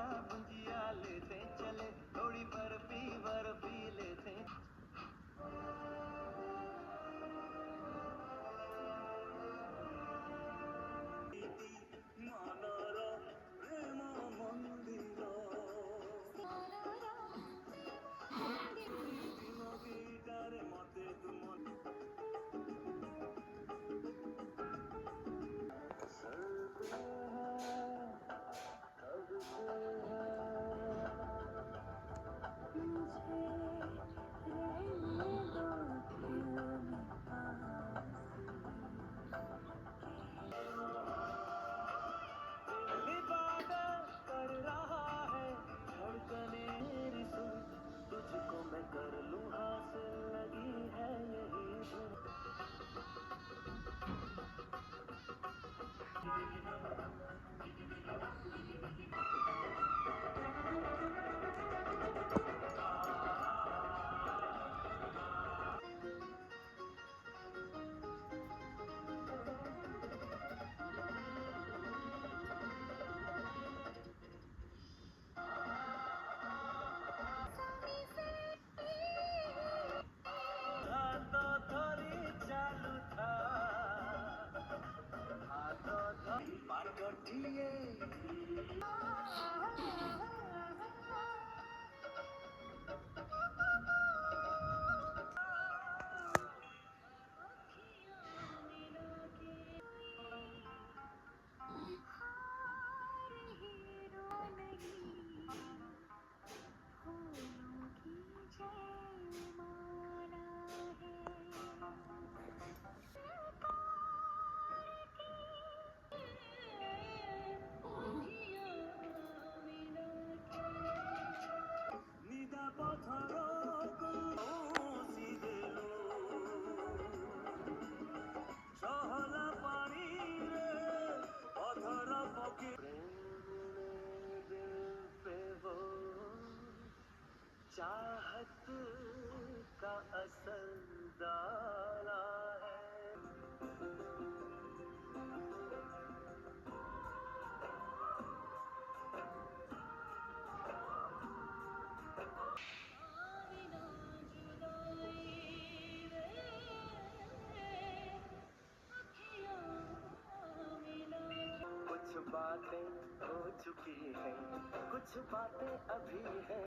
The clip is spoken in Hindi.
गुजिया गुजिया लेते चले, थोड़ी बर्फी बर्फी लेते। तुझको मैं कर लूं हासिल, लगी है यही धुन। हाथों थोड़ी चालू था, हाथों थोड़ी पागठिए। निदा पथरको सिदेलो सहला पानीरे पथर पके। प्रेम ने दिल पे वो चाहत का असर डाला है। कुछ बातें हो चुकी हैं, कुछ बातें अभी हैं।